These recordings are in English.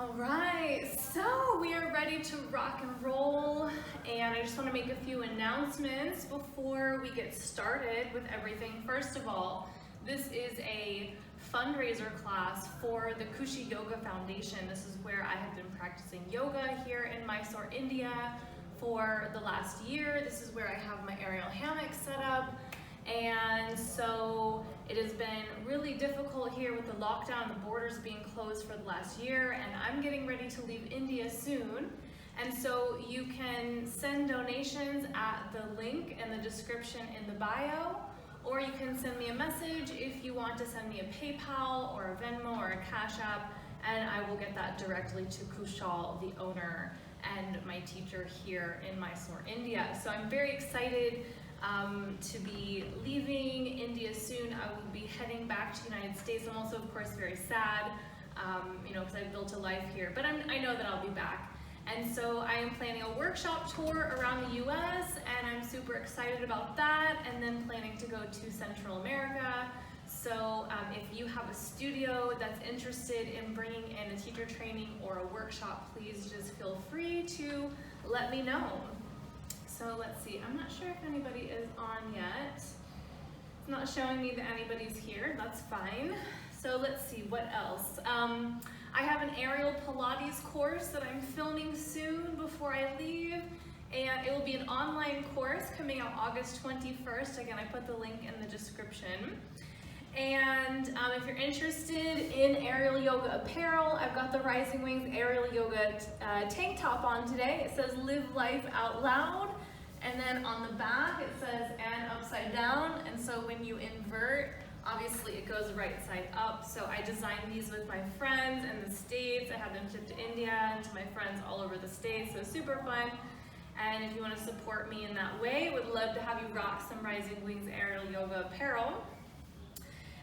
All right, so we are ready to rock and roll, and I just want to make a few announcements before we get started with everything. First of all, this is a fundraiser class for the Kushi Yoga Foundation. This is where I have been practicing yoga here in Mysore, India for the last year. This is where I have my aerial hammock set up. And so it has been really difficult here with the lockdown, the borders being closed for the last year, and I'm getting ready to leave India soon. And so you can send donations at the link in the description in the bio, or you can send me a message if you want to send me a PayPal or a Venmo or a Cash App, and I will get that directly to Kushal, the owner and my teacher here in Mysore, India. So I'm very excited to be leaving India soon. I will be heading back to the United States. I'm also, of course, very sad, because I've built a life here, but I know that I'll be back. And so I am planning a workshop tour around the US, and I'm super excited about that, and then planning to go to Central America. So if you have a studio that's interested in bringing in a teacher training or a workshop, please just feel free to let me know. So let's see, I'm not sure if anybody is on yet. It's not showing me that anybody's here, that's fine. So let's see, what else? I have an aerial Pilates course that I'm filming soon before I leave, and it will be an online course coming out August 21st. Again, I put the link in the description. And if you're interested in aerial yoga apparel, I've got the Rising Wings aerial yoga tank top on today. It says "Live Life Out Loud," and then on the back it says "and upside down." And so when you invert, obviously it goes right side up. So I designed these with my friends in the States. I had them shipped to India and to my friends all over the States, so super fun. And if you want to support me in that way, would love to have you rock some Rising Wings aerial yoga apparel.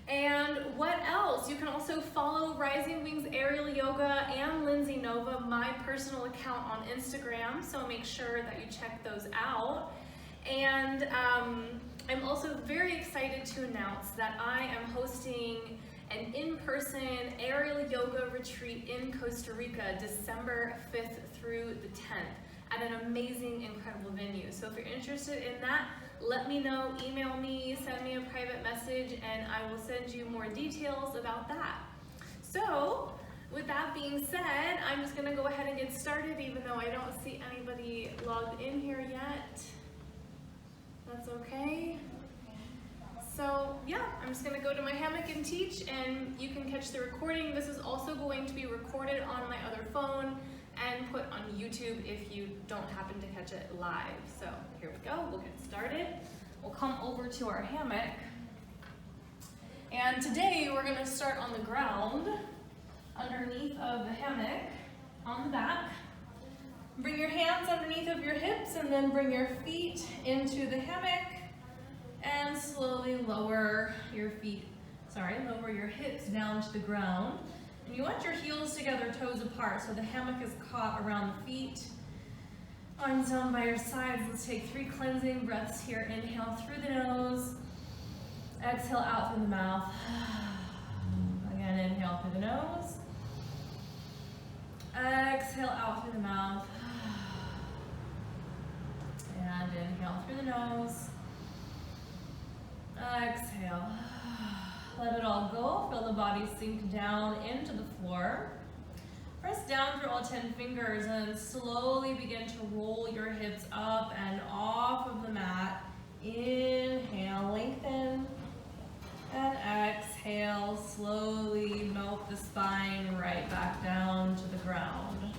And what else? You can also follow Rising Wings Aerial Yoga and Lindsay Nova, my personal account on Instagram, so make sure that you check those out. And I'm also very excited to announce that I am hosting an in-person aerial yoga retreat in Costa Rica, December 5th through the 10th, at an amazing, incredible venue. So if you're interested in that, let me know, email me, send me a private message, and I will send you more details about that. So, with that being said, I'm just gonna go ahead and get started, even though I don't see anybody logged in here yet. That's okay. So yeah, I'm just gonna go to my hammock and teach, and you can catch the recording. This is also going to be recorded on my other phone and put on YouTube if you don't happen to catch it live. So here we go, we'll get started. We'll come over to our hammock. And today we're gonna start on the ground, underneath of the hammock, on the back. Bring your hands underneath of your hips and then bring your feet into the hammock and slowly lower your hips down to the ground. And you want your heels together, toes apart, so the hammock is caught around the feet. Arms down by your sides. Let's take 3 cleansing breaths here. Inhale through the nose. Exhale out through the mouth. Again, inhale through the nose. Exhale out through the mouth. And inhale through the nose. Exhale. Let it all go. Feel the body sink down into the floor. Press down through all 10 fingers and slowly begin to roll your hips up and off of the mat. Inhale, lengthen. And exhale, slowly melt the spine right back down to the ground.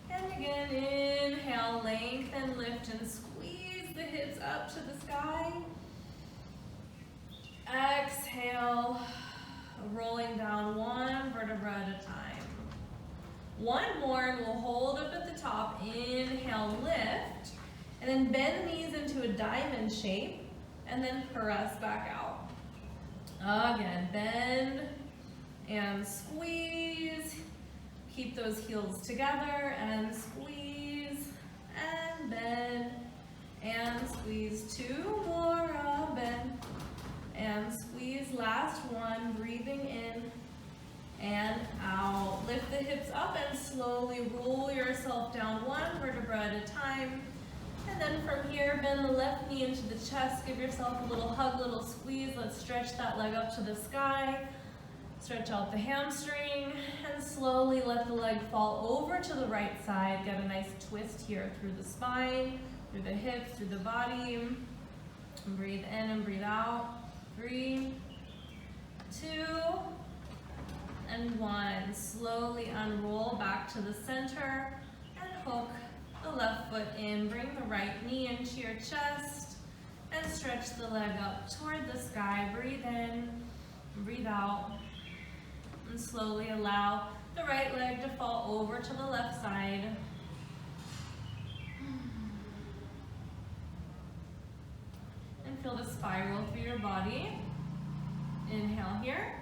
And again, inhale, lengthen, lift, and squeeze the hips up to the sky. Exhale, rolling down 1 vertebra at a time. 1 more, and we'll hold up at the top. Inhale, lift, and then bend the knees into a diamond shape, and then press back out. Again, bend and squeeze. Keep those heels together and squeeze and bend and squeeze. 2 more, bend and squeeze. Last one, breathing in and out. Lift the hips up and slowly roll yourself down one vertebra at a time. And then from here, bend the left knee into the chest. Give yourself a little hug, little squeeze. Let's stretch that leg up to the sky. Stretch out the hamstring and slowly let the leg fall over to the right side. Get a nice twist here through the spine, through the hips, through the body. And breathe in and breathe out. 3, 2, and 1. Slowly unroll back to the center and hook the left foot in. Bring the right knee into your chest and stretch the leg up toward the sky. Breathe in, breathe out, and slowly allow the right leg to fall over to the left side. And feel the spiral through your body. Inhale here.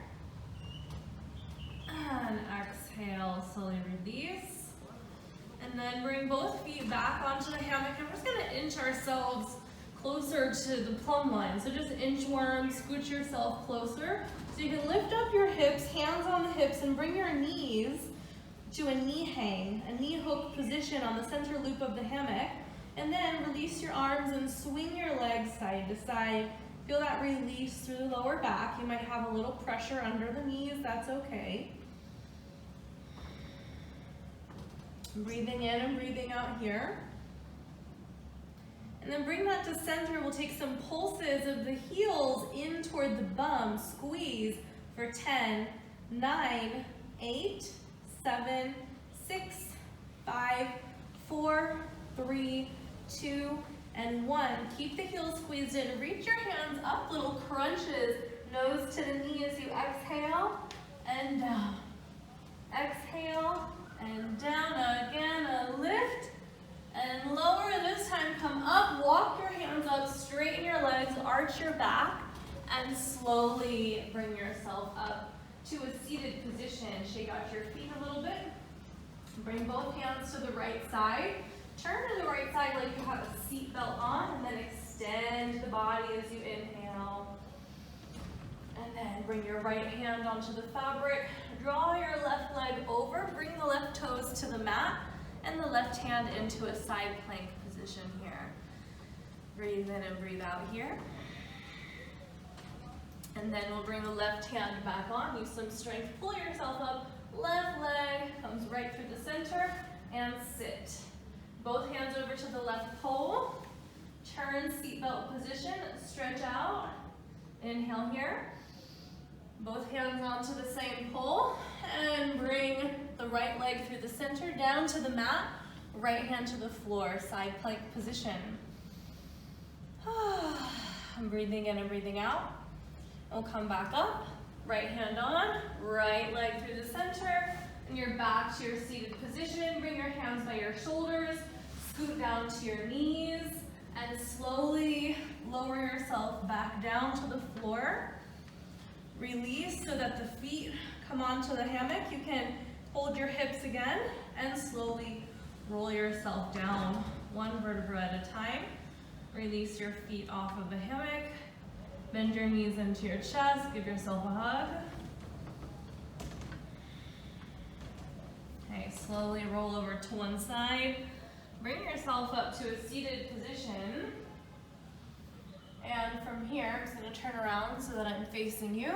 And exhale, slowly release. And then bring both feet back onto the hammock. And we're just gonna inch ourselves closer to the plumb line. So just inchworm, scooch yourself closer. So you can lift up your hips, hands on the hips, and bring your knees to a knee hang, a knee hook position on the center loop of the hammock. And then release your arms and swing your legs side to side. Feel that release through the lower back. You might have a little pressure under the knees, that's okay. Breathing in and breathing out here. And then bring that to center. We'll take some pulses of the heels in toward the bum. Squeeze for 10, 9, 8, 7, 6, 5, 4, 3, 2, and 1. Keep the heels squeezed in. Reach your hands up, little crunches. Nose to the knee as you exhale and down. Exhale and down again. A lift and lower. This time come up. Walk your hands up. Straighten your legs. Arch your back. And slowly bring yourself up to a seated position. Shake out your feet a little bit. Bring both hands to the right side. Turn to the right side like you have a seat belt on, and then extend the body as you inhale. And then bring your right hand onto the fabric. Draw your left leg over. Bring the left toes to the mat, and the left hand into a side plank position here. Breathe in and breathe out here. And then we'll bring the left hand back on. Use some strength. Pull yourself up. Left leg comes right through the center, and sit. Both hands over to the left pole. Turn seatbelt position. Stretch out. Inhale here. Both hands onto the same pole. And bring the right leg through the center, down to the mat. Right hand to the floor. Side plank position. I'm breathing in and breathing out. We'll come back up. Right hand on. Right leg through the center. And you're back to your seated position. Bring your hands by your shoulders. Scoot down to your knees and slowly lower yourself back down to the floor. Release so that the feet come onto the hammock. You can hold your hips again and slowly roll yourself down one vertebra at a time. Release your feet off of the hammock. Bend your knees into your chest. Give yourself a hug. Okay, slowly roll over to one side. Bring yourself up to a seated position. And from here, I'm just going to turn around so that I'm facing you.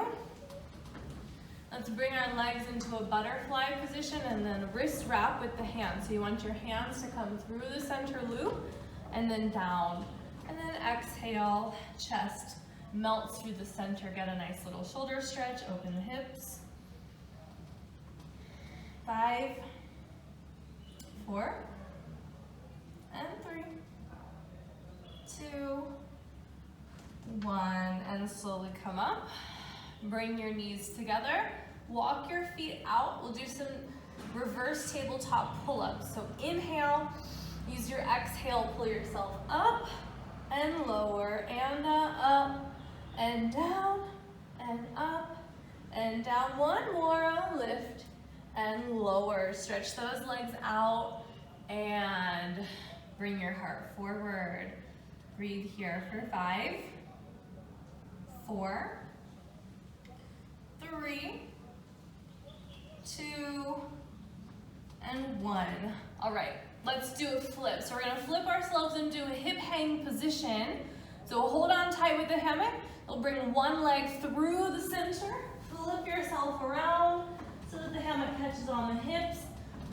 Let's bring our legs into a butterfly position and then wrist wrap with the hands. So you want your hands to come through the center loop and then down. And then exhale, chest melts through the center. Get a nice little shoulder stretch, open the hips. 5, 4, and 3, 2, 1, and slowly come up. Bring your knees together. Walk your feet out. We'll do some reverse tabletop pull-ups. So inhale, use your exhale, pull yourself up and lower, and up and down and up and down. One more, lift and lower. Stretch those legs out and bring your heart forward. Breathe here for 5, 4, 3, 2, and 1. All right, let's do a flip. So we're gonna flip ourselves into a hip hang position. So hold on tight with the hammock. You'll bring one leg through the center, flip yourself around so that the hammock catches on the hips.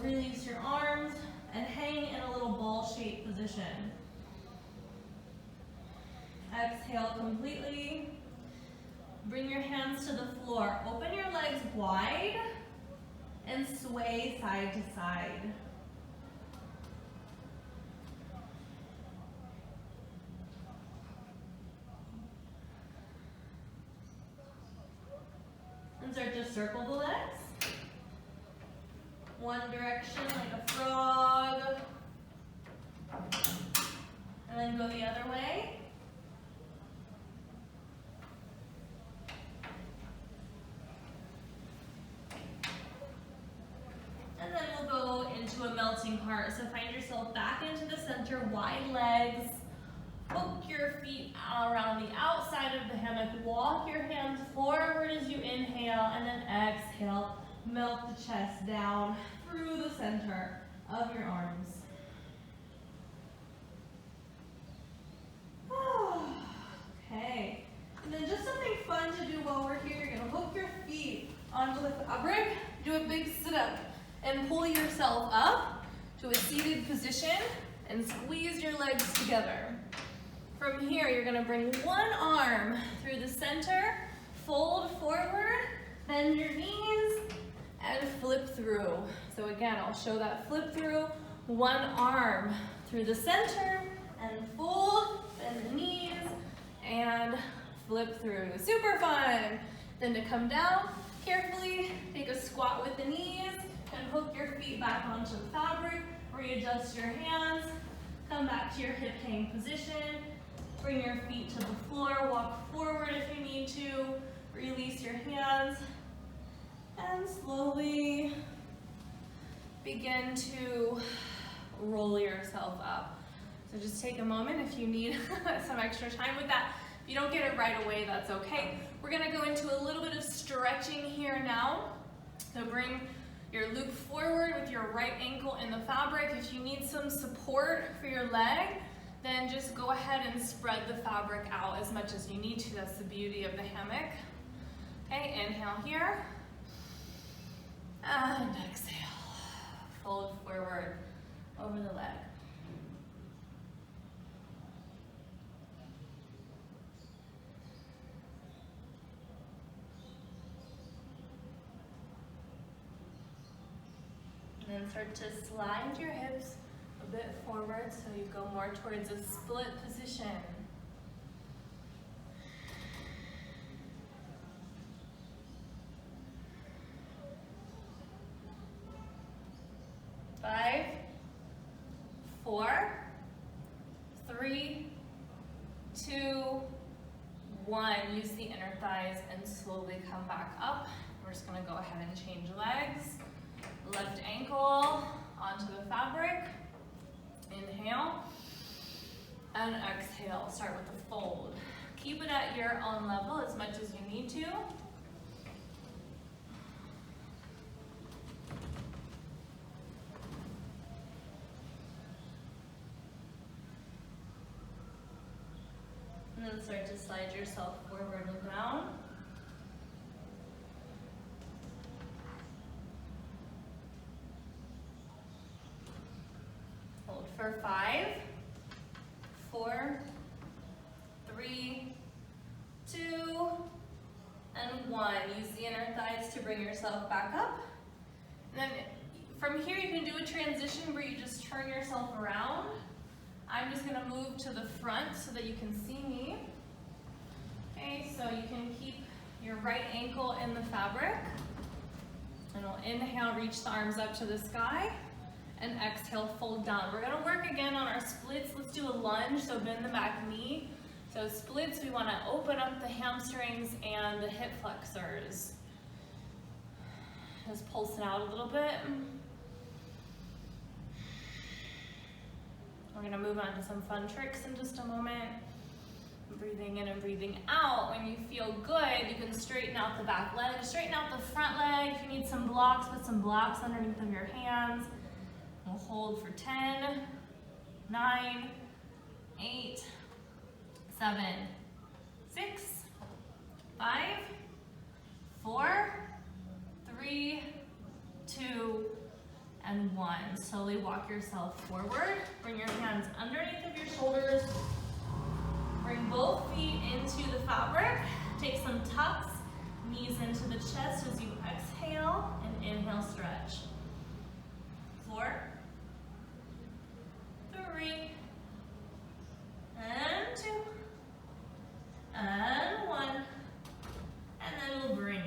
Release your arms and hang in a little ball-shaped position. Exhale completely. Bring your hands to the floor. Open your legs wide and sway side to side. And start to circle the legs. One direction like a frog. And then go the other way. And then we'll go into a melting heart. So find yourself back into the center, wide legs. Hook your feet around the outside of the hammock. Walk your hands forward as you inhale, and then exhale. Melt the chest down through the center of your arms. Okay. And then just something fun to do while we're here. You're gonna hook your feet onto the fabric, do a big sit up, and pull yourself up to a seated position and squeeze your legs together. From here, you're gonna bring one arm through the center, fold forward, bend your knees, and flip through. So again, I'll show that flip through. One arm through the center, and fold, bend the knees, and flip through. Super fun. Then to come down, carefully take a squat with the knees, and hook your feet back onto the fabric. Readjust your hands, come back to your hip hang position. Bring your feet to the floor, walk forward if you need to. Release your hands, and slowly begin to roll yourself up. So just take a moment if you need some extra time with that. If you don't get it right away, that's okay. We're gonna go into a little bit of stretching here now. So bring your loop forward with your right ankle in the fabric. If you need some support for your leg, then just go ahead and spread the fabric out as much as you need to. That's the beauty of the hammock. Okay, inhale here. And exhale. Fold forward over the leg. And then start to slide your hips a bit forward so you go more towards a split position. Five, 4, 3, 2, 1. Use the inner thighs and slowly come back up. We're just gonna go ahead and change legs. Left ankle onto the fabric. Inhale and exhale. Start with the fold. Keep it at your own level as much as you need to. And then start to slide yourself forward and down. Hold for 5, 4, 3, 2, and 1. Use the inner thighs to bring yourself back up. And then from here you can do a transition where you just turn yourself around. I'm just gonna move to the front so that you can see me. Okay, so you can keep your right ankle in the fabric. And we'll inhale, reach the arms up to the sky. And exhale, fold down. We're gonna work again on our splits. Let's do a lunge, so bend the back knee. So splits, we wanna open up the hamstrings and the hip flexors. Just pulse it out a little bit. We're gonna move on to some fun tricks in just a moment. Breathing in and breathing out. When you feel good, you can straighten out the back leg, straighten out the front leg. If you need some blocks, put some blocks underneath of your hands. We'll hold for 10, 9, 8, 7, 6, 5, 4, 3, 2, and 1. Slowly walk yourself forward. Bring your hands underneath of your shoulders. Bring both feet into the fabric. Take some tucks, knees into the chest as you exhale, and inhale, stretch. 4, 3, and 2, and 1. And then we'll bring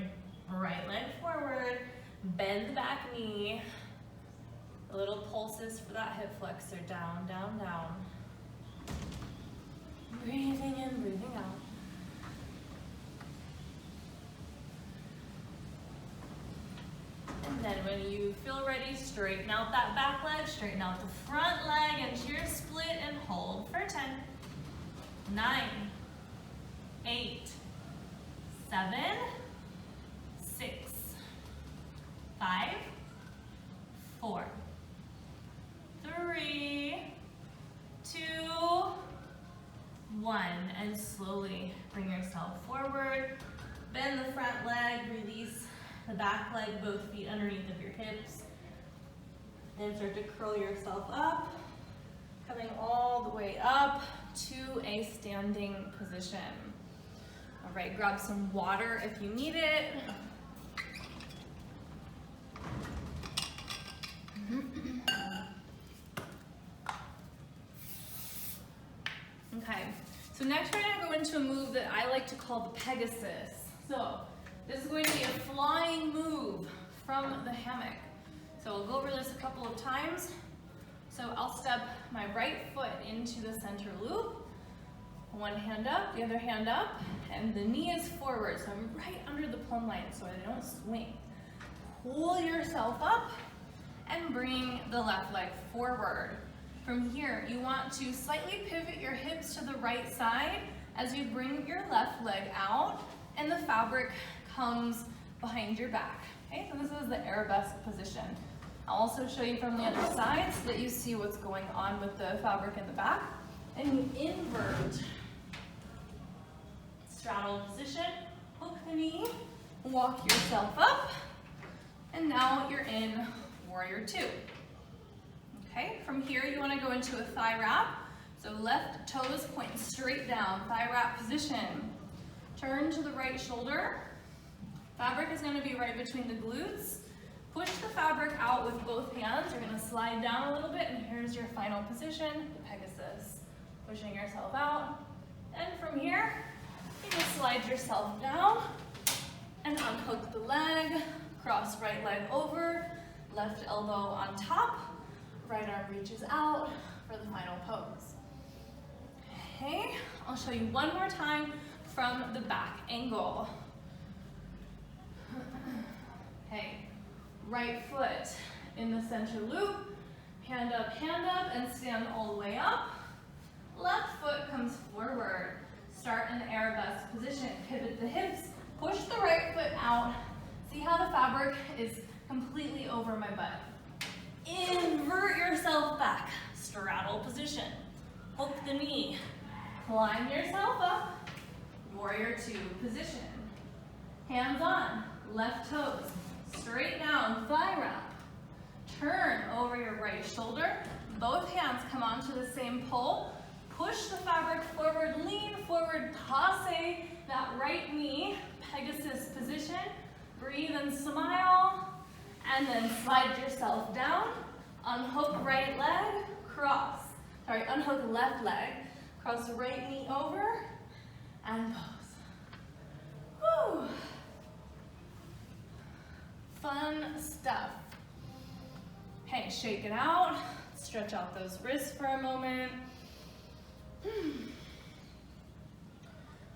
right leg forward, bend the back knee. A little pulses for that hip flexor, down, down, down. Breathing in, breathing out. And then when you feel ready, straighten out that back leg, straighten out the front leg into your split and hold for 10, 9, 8, 7, 6, 5, 4, 3, 2, 1, and slowly bring yourself forward. Bend the front leg, release the back leg, both feet underneath of your hips. Then start to curl yourself up, coming all the way up to a standing position. All right, grab some water if you need it. Okay, so next we're gonna go into a move that I like to call the Pegasus. So this is going to be a flying move from the hammock. So I'll go over this a couple of times. So I'll step my right foot into the center loop, one hand up, the other hand up, and the knee is forward. So I'm right under the plumb line so I don't swing. Pull yourself up and bring the left leg forward. From here, you want to slightly pivot your hips to the right side as you bring your left leg out and the fabric comes behind your back. Okay, so this is the arabesque position. I'll also show you from the other side so that you see what's going on with the fabric in the back. And you invert. Straddle position, hook the knee, walk yourself up, and now you're in warrior 2. Okay, from here you want to go into a thigh wrap. So left toes point straight down, thigh wrap position. Turn to the right shoulder. Fabric is going to be right between the glutes. Push the fabric out with both hands. You're going to slide down a little bit, and here's your final position, the Pegasus. Pushing yourself out. And from here, you can slide yourself down and unhook the leg. Cross right leg over, left elbow on top. Right arm reaches out for the final pose. Okay, I'll show you one more time from the back angle. Okay, right foot in the center loop, hand up, and stand all the way up. Left foot comes forward. Start in the arabesque position. Pivot the hips, push the right foot out. See how the fabric is completely over my butt. Invert yourself back, straddle position, hook the knee, climb yourself up, warrior 2 position. Hands on, left toes, straight down, thigh wrap. Turn over your right shoulder, both hands come onto the same pole, push the fabric forward, lean forward, passe that right knee, Pegasus position, breathe and smile. And then slide yourself down, unhook right leg, unhook left leg, cross the right knee over, and pose. Woo! Fun stuff. Okay, shake it out, stretch out those wrists for a moment.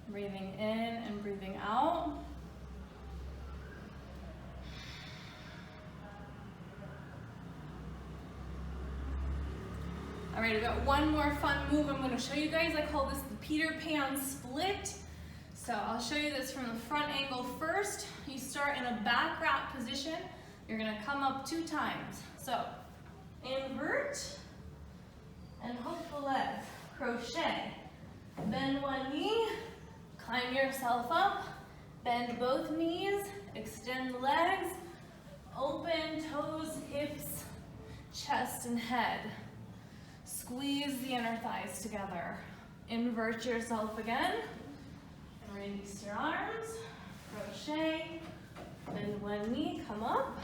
Breathing in and breathing out. All right, I've got one more fun move I'm going to show you guys. I call this the Peter Pan split. So I'll show you this from the front angle first. You start in a back wrap position. You're going to come up 2 times. So invert and hook the legs. Crochet. Bend one knee, climb yourself up, bend both knees, extend the legs, open toes, hips, chest and head. Squeeze the inner thighs together. Invert yourself again. Release your arms. Crochet. Bend one knee, come up.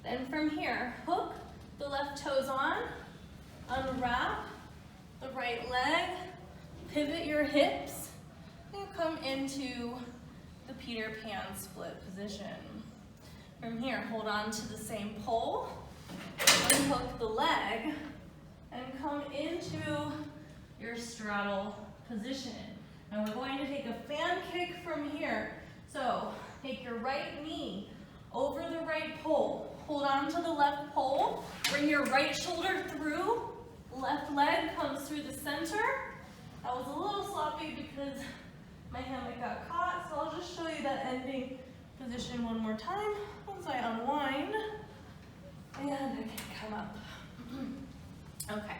Then from here, hook the left toes on. Unwrap the right leg. Pivot your hips. And come into the Peter Pan split position. From here, hold on to the same pole. Unhook the leg. And come into your straddle position. Now we're going to take a fan kick from here. So take your right knee over the right pole. Hold on to the left pole. Bring your right shoulder through. Left leg comes through the center. That was a little sloppy because my hammock got caught. So I'll just show you that ending position one more time. Once I unwind. And I can come up. Okay,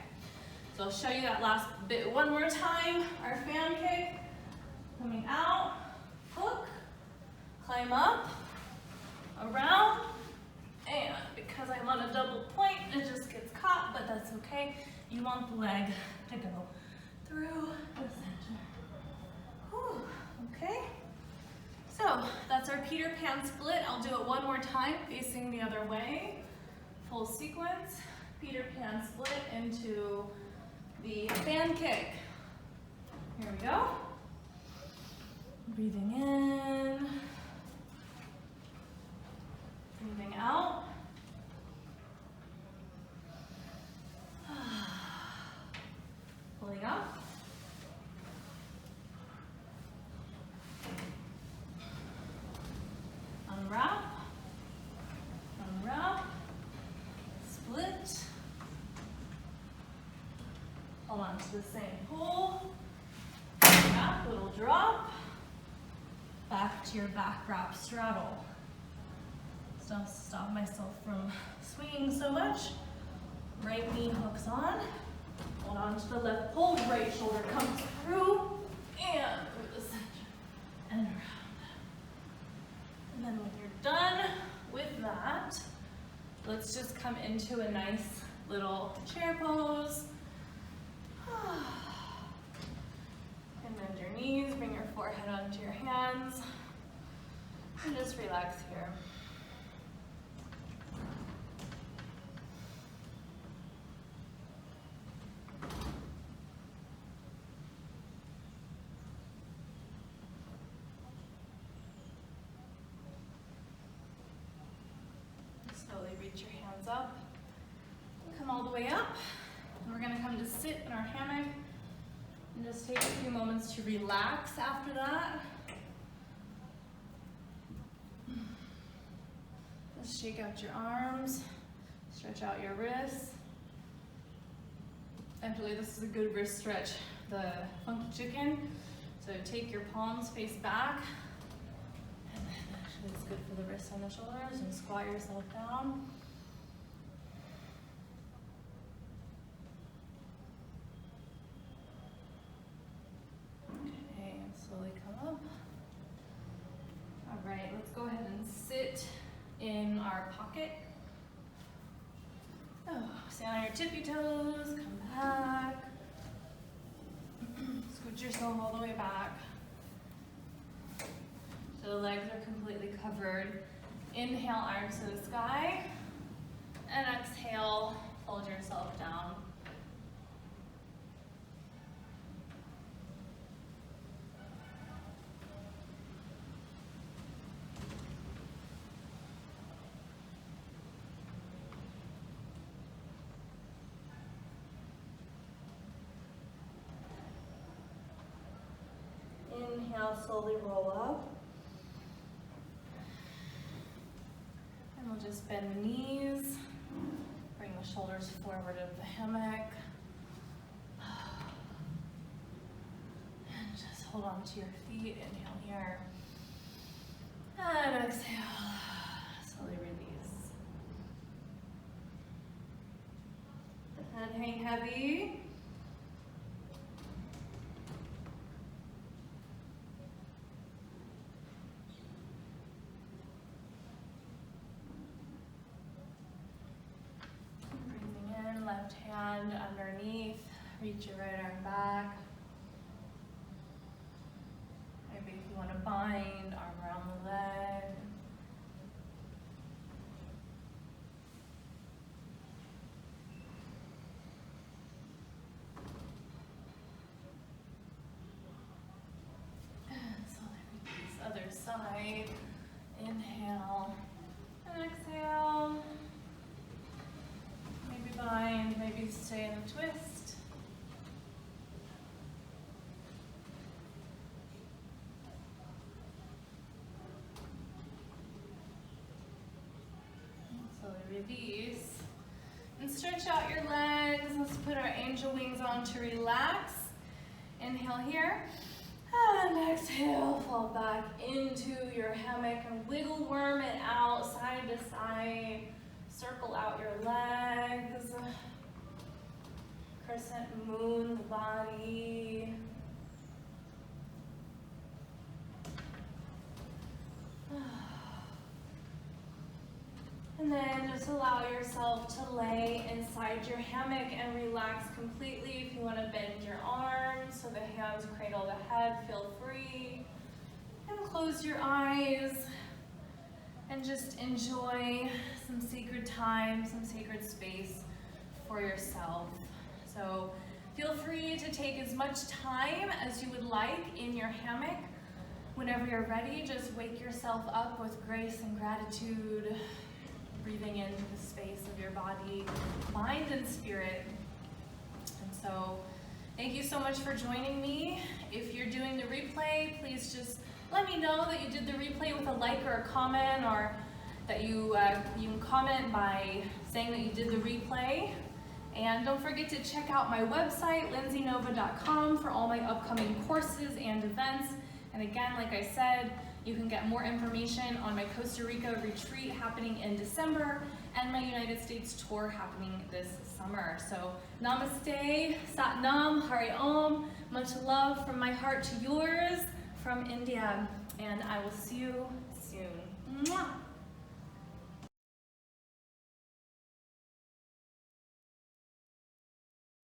so I'll show you that last bit one more time. Our fan kick, coming out, hook, climb up, around, and because I'm on a double point, it just gets caught, but that's okay. You want the leg to go through the center. Whew, okay, so that's our Peter Pan split. I'll do it one more time, facing the other way. Full sequence. Peter Pan split into the fan kick. Here we go. Breathing in. Breathing out. Pulling up. Unwrap. Unwrap. Split. Hold on to the same pole. Wrap, little drop. Back to your back wrap straddle. Stop myself from swinging so much. Right knee hooks on. Hold on to the left pole. Right shoulder comes through and through the center and around. And then when you're done with that, let's just come into a nice little chair pose. And bend your knees, bring your forehead onto your hands, and just relax here. Slowly reach your hands up. Come all the way up. And we're going to come to sit in our hammock and just take a few moments to relax after that. Just shake out your arms, stretch out your wrists. Actually, this is a good wrist stretch, the funky chicken. So take your palms face back. And then actually it's good for the wrists and the shoulders, and squat yourself down. Okay, and slowly come up. All right, let's go ahead and sit in our pocket. Oh, stand on your tippy toes, come back. Scoot yourself all the way back. So the legs are completely covered. Inhale, arms to the sky. And exhale, fold yourself down. Inhale, slowly roll up. And we'll just bend the knees, bring the shoulders forward of the hammock. hold on to your feet. Inhale here. And exhale. Slowly release. And hang heavy. Breathing in, left hand underneath. Reach your right arm back. Maybe if you want to bind, arm around the leg. And slowly release, other side. Inhale and exhale. Maybe bind, maybe stay in a twist. Release and stretch out your legs. Let's put our angel wings on to relax. Inhale here and exhale, fall back into your hammock and wiggle worm it out side to side. Circle out your legs. Crescent moon the body. And then just allow yourself to lay inside your hammock and relax completely. If you want to bend your arms so the hands cradle the head, feel free. And close your eyes and just enjoy some sacred time, some sacred space for yourself. So feel free to take as much time as you would like in your hammock. Whenever you're ready, just wake yourself up with grace and gratitude. Breathing into the space of your body, mind, and spirit. And so, thank you so much for joining me. If you're doing the replay, please just let me know that you did the replay with a like or a comment, or that you can comment by saying that you did the replay. And don't forget to check out my website, lindsaynova.com, for all my upcoming courses and events. And again, like I said, you can get more information on my Costa Rica retreat happening in December and my United States tour happening this summer. So namaste, sat nam, hari om, much love from my heart to yours from India, and I will see you soon. Mwah.